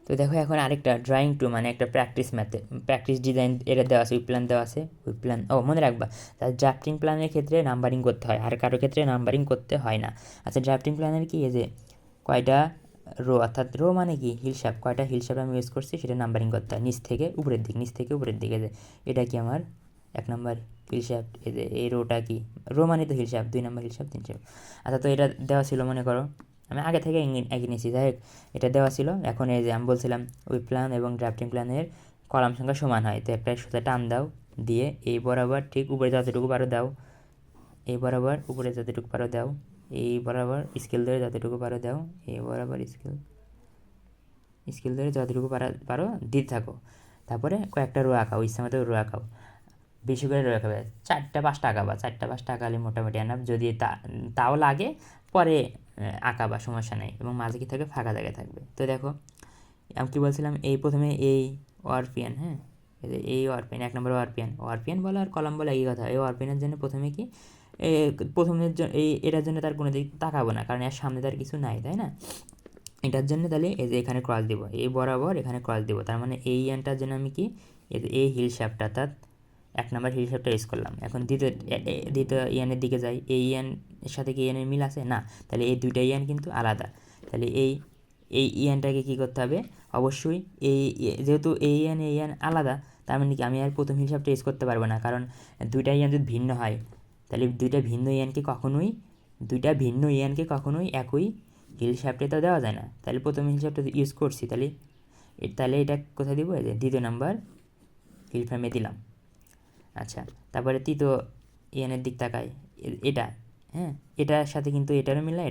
তো দেখো এখন আরেকটা ড্রয়িং টু মানে একটা প্র্যাকটিস ডিজাইন এটা দেওয়া আছে, উইক প্ল্যান দেওয়া আছে। উইক প্ল্যান মনে রাখবা, তার ড্রাফটিং প্ল্যানের ক্ষেত্রে নাম্বারিং করতে হয়, আর কারো ক্ষেত্রে নাম্বারিং করতে হয় না। আচ্ছা, ড্রাফটিং প্ল্যানের কি এই যে কয়টা রো, অর্থাৎ রো মানে কি হিলসাপ, কয়টা হিলসাপ আমি ইউজ করছি সেটা নাম্বারিং করতে হয়, নিচ থেকে উপরের দিকে যে এটা কি আমার 1 নম্বর হিলসাপ, এই যে এই রোটা কি, রো মানে তো হিলসাপ, 2 নম্বর হিলসাপ, 3 হিলসাপ। আচ্ছা, তো এটা দেওয়া ছিল, মনে করো আমি আগে থেকে এগিয়ে নিয়েছি, যাই হোক এটা দেওয়া ছিল। এখন এই যে আমি বলছিলাম উইক প্ল্যান এবং ড্রাফটিং প্ল্যানের কলাম সংখ্যা সমান হয়, তো একটা সোজা টান দাও, দিয়ে এই বরাবর ঠিক উপরে যতটুকু পারো দাও, এই বরাবর উপরে যতটুকু পারো দাও, এই বরাবর স্কেল ধরে যতটুকু পারো দাও, এই বরাবর স্কেল ধরে যতটুকু পারো দিতে থাকো। তারপরে কয়েকটা রো আঁকাও, ইচ্ছা মতো রো আঁকাও, বেশি করে রো আঁকাবে, 4টা 5টা আঁকাবা, 4টা 5টা আঁকালে মোটামুটি এনাফ। যদি তাও লাগে পরে আঁকাবা, সমস্যা নেই, এবং মাঝে কি থাকবে, ফাঁকা জায়গায় থাকবে। তো দেখো আমি কী বলছিলাম, এই প্রথমে এই ওয়ারপিয়ান, হ্যাঁ এই ওয়ারপিয়ান 1 নম্বর ওয়ারপিয়ান বলো আর কলাম বলো একই কথা। এই ওয়ারপিয়ানের জন্য প্রথমে কি প্রথমের জন্য এটার জন্য তার কোনো দিক তাকাবো না, কারণ এর সামনে তার কিছু নাই, তাই না। এটার জন্য তাহলে এই যে এখানে ক্রস দিব, এই বরাবর এখানে ক্রস দিব, তার মানে এই ইয়ানটার জন্য আমি কি এই হিল শ্যাপটা, অর্থাৎ 1 নম্বর হিল শ্যাপটা ইউজ করলাম। এখন দ্বিতীয় ইয়ানের দিকে যাই, এই ইয়ানের সাথে কি ইয়ানের মিল আছে না, তাহলে এই দুইটা ইয়ান কিন্তু আলাদা। তাহলে এই ইয়ানটাকে কী করতে হবে, অবশ্যই যেহেতু এই ইয়ান আলাদা, তার মানে কি আমি আর প্রথম হিসাবটা ইউজ করতে পারবো না, কারণ দুইটা ইয়ান যদি ভিন্ন হয় তাহলে দুইটা ভিন্ন ইয়ানকে কখনোই একই হিল শ্যাপটে তো দেওয়া যায় না। তাহলে প্রথম হিল শ্যাপটা ইউজ করছি, তাহলে এটা কোথায় দিব, এই যে 2য় নম্বর হিল ফ্রেমে দিলাম। আচ্ছা, তারপরে তৃতীয় ইয়ানের দিক তাকায়, এটা, হ্যাঁ এটার সাথে কিন্তু এটারও মিল নাই,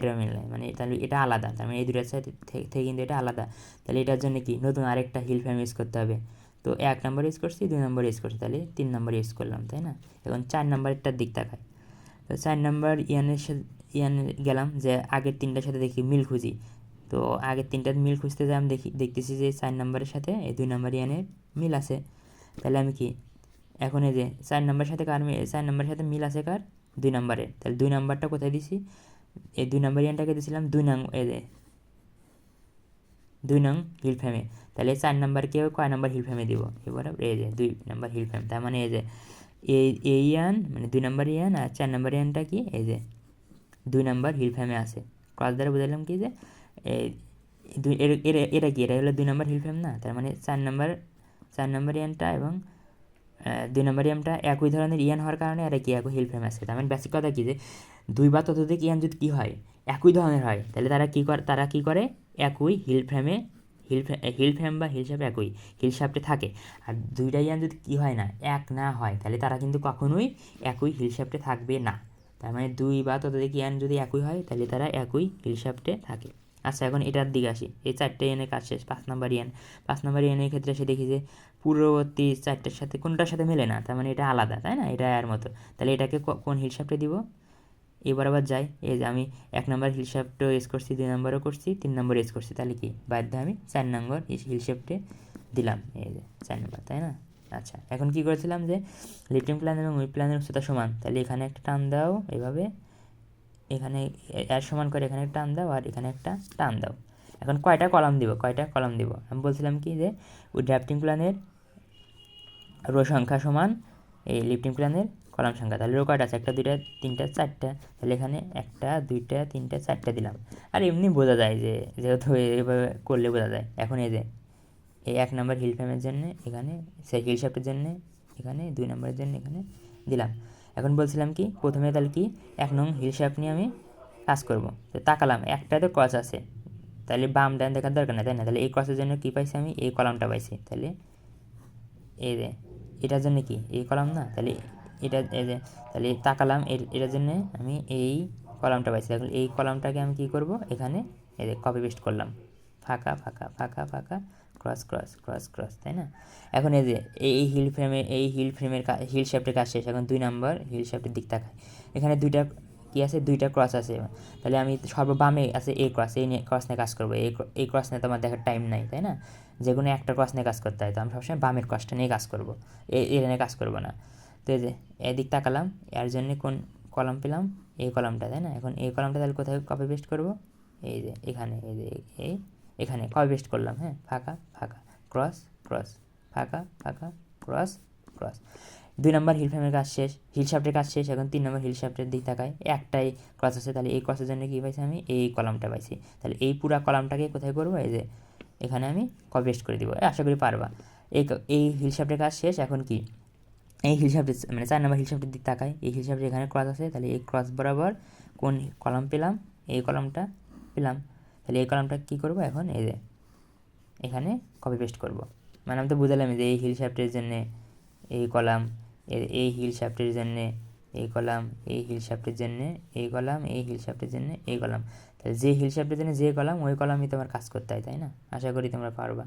মানে তাহলে এটা আলাদা, তার মানে এই দুটার সাথে থেকে কিন্তু এটা আলাদা। তাহলে এটার জন্য কি নতুন আরেকটা হিল ফ্রেম ইউজ করতে হবে। তো 1 নম্বর ইউজ করছি, 2 নম্বর ইউজ করছি, তাহলে 3 নম্বর ইউজ করলাম, তাই না। এখন 4 নম্বরটার দিক তাকায়, তো 4 নম্বর ইয়ানে গেলাম, যে আগের 3টার সাথে দেখি মিল খুঁজি। তো আগের 3টার মিল খুঁজতে যাই, আমি দেখতেছি যে 4 নম্বরের সাথে এই 2 নম্বর ইয়ানের মিল আছে। তাহলে আমি কি এখন এই যে 4 নম্বরের সাথে 4 নম্বরের সাথে মিল আছে কার, 2 নম্বরের, তাহলে 2 নম্বরটা কোথায় দিছি, এই 2 নম্বর ইয়ানটাকে দিয়েছিলাম 2 নং, এই যে 2 নং হিল ফ্রেমে। তাহলে 4 নম্বরকেও কয় নম্বর হিল ফ্রেমে দিব, এবার এই যে 2 নম্বর হিল ফ্রেম, তার মানে এই যে এই ইয়ান মানে 2 নম্বর ইয়ান, আর 4 নম্বর ইয়ানটা কি এই যে 2 নম্বর হিল ফ্রেমে আছে। ক্রস দ্বারা বুঝালাম কি যে এটা কি, এটা হলো 2 নম্বর হিল ফ্রেম না, তার মানে 4 নম্বর ইয়ানটা এবং 2 নম্বর ইয়ানটা একই ধরনের ইয়ান হওয়ার কারণে আর কি একই হিল ফ্রেম আছে। তার মানে বেসিক কথা কি যে 2 বা ততোধিক ইয়ান যদি কী হয়, একই ধরনের হয়, তাহলে তারা কী করে একই হিল ফ্রেম বা হিল শ্যাফট একই হিল শ্যাফটে থাকে। আর 2টা ইয়ান যদি কী হয় না, এক না হয়, তাহলে তারা কিন্তু কখনোই একই হিল শ্যাফটে থাকবে না। তার মানে 2 বা ততোধিক ইয়ান যদি একই হয়, তাহলে তারা একই হিল শ্যাফটে থাকে। আচ্ছা, এখন এটার দিকে আসি, এই 4টে ইয়ানের কাজ শেষ। 5 নম্বর ইয়ানের ক্ষেত্রে এসে দেখি যে পূর্ববর্তী 4টার সাথে কোনটার সাথে মেলে না, তার মানে এটা আলাদা, তাই না, এটা এর মতো। তাহলে এটাকে কোন হিল শ্যাফটে দিব, এই বরাবর যাই, এই যে আমি 1 নম্বর হিল শ্যাফটও ইউজ করছি, 2 নম্বরও করছি, 3 নম্বর ইউজ করছি, তাহলে কি বাধ্য আমি 4 নম্বর হিল শ্যাফটে দিলাম, এই যে 4 নম্বর, তাই না। আচ্ছা, এখন কি করেছিলাম যে লিফটিং প্ল্যান এবং উইক প্ল্যানের উচ্চতা সমান, তাহলে এখানে একটা টান দাও, এভাবে এখানে এর সমান করে এখানে একটা টান দাও, আর এখানে একটা টান দাও। এখন কয়টা কলাম দিব, আমি বলছিলাম কি যে ওই ড্রাফটিং প্ল্যানের রো সংখ্যা সমান এই লিফটিং প্ল্যানের কলাম সংখ্যা। তাহলে রো কয়টা আছে, 1 2 3 4, তাহলে এখানে 1 2 3 4 দিলাম। আর এমনি বোঝা যায় যে যেহেতু এইভাবে করলে বোঝা যায়। এখন এই যে এই 1 নম্বর হিল ফ্রেমের জন্য এখানে, সেই হিল শ্যাফটের জন্য এখানে, 2 নম্বরের জন্য এখানে দিলাম। এখন বলছিলাম কি প্রথমে তাহলে কি 1 নং হিল শ্যাফট নিয়ে আমি কাজ করব। তো তাকালাম একটাতে ক্রস আছে, তাহলে বাম ডান দেখার দরকার নেই, তাই না। তাহলে এই ক্রসের জন্য কী পাইছি আমি, এই কলামটা পাইছি। তাহলে এই যে এটার জন্য কি এই কলাম না, তাহলে এটা এই যে তাহলে তাকালাম এটার জন্য আমি এই কলামটা পাইছি। এখন এই কলামটাকে আমি কী করব, এখানে এই যে কপি পেস্ট করলাম, ফাঁকা ফাঁকা ফাঁকা ফাঁকা, ক্রস ক্রস ক্রস ক্রস, তাই না। এখন এই যে হিল শ্যাফটের কাজ শেষ। এখন 2 নম্বর হিল শ্যাফটের দিক তাকায়, এখানে দুইটা কী আছে, 2টা ক্রস আছে। তাহলে আমি সর্ববামে আছে এই ক্রস, ক্রস নিয়ে কাজ করবো। এই ক্রস নিয়ে তো আমার দেখার টাইম নাই, তাই না। যে কোনো একটা ক্রস নিয়ে কাজ করতে হয়, তো আমি সবসময় বামের ক্রসটা নিয়ে কাজ করবো, এটা নিয়ে কাজ করবো না। তো এই যে এদিক তাকালাম, এর জন্য কোন কলাম পেলাম, এই কলামটা, তাই না। এখন এই কলামটা তাহলে কোথায় কপি পেস্ট করবো, এই যে এখানে, এই যে এখানে কপি পেস্ট করলাম, হ্যাঁ, ফাঁকা ফাঁকা ক্রস ক্রস ফাঁকা ফাঁকা ক্রস ক্রস। 2 নম্বর হিল ফ্রেমের কাজ শেষ, হিল শাফটের কাজ শেষ। এখন 3 নম্বর হিল শাফটের দিক তাকাই, একটাই ক্রস আছে, তাহলে এই ক্রসের জন্য কী পাইছি আমি, এই কলামটা পাইছি। তাহলে এই পুরা কলামটাকে কোথায় করবো, এই যে এখানে আমি কপি পেস্ট করে দিব, আশা করি পারবা। এই হিল শাফটের কাজ শেষ। এখন কি, এই হিল শাফটের মানে 4 নম্বর হিল শাফটের দিক তাকাই, এই হিল শাফটের এখানে ক্রস আছে, তাহলে এই ক্রস বরাবর কোন কলাম পেলাম, এই কলামটা পেলাম। তাহলে এই কলামটা কী করবো এখন, এই যে এখানে কপি পেস্ট করব। মানে আমি তো বুঝালাম যে এই হিল শাফটের জন্যে এই কলাম, এই হিল শাফটের জন্যে এই কলাম, এই হিল শাফটের জন্যে এই কলাম, এই হিল শাফটের জন্যে এই কলাম। তাহলে যে হিল শাফটের জন্য যে কলাম, ওই কলামই তোমার কাজ করতে হয়, তাই না? আশা করি তোমরা পারবা।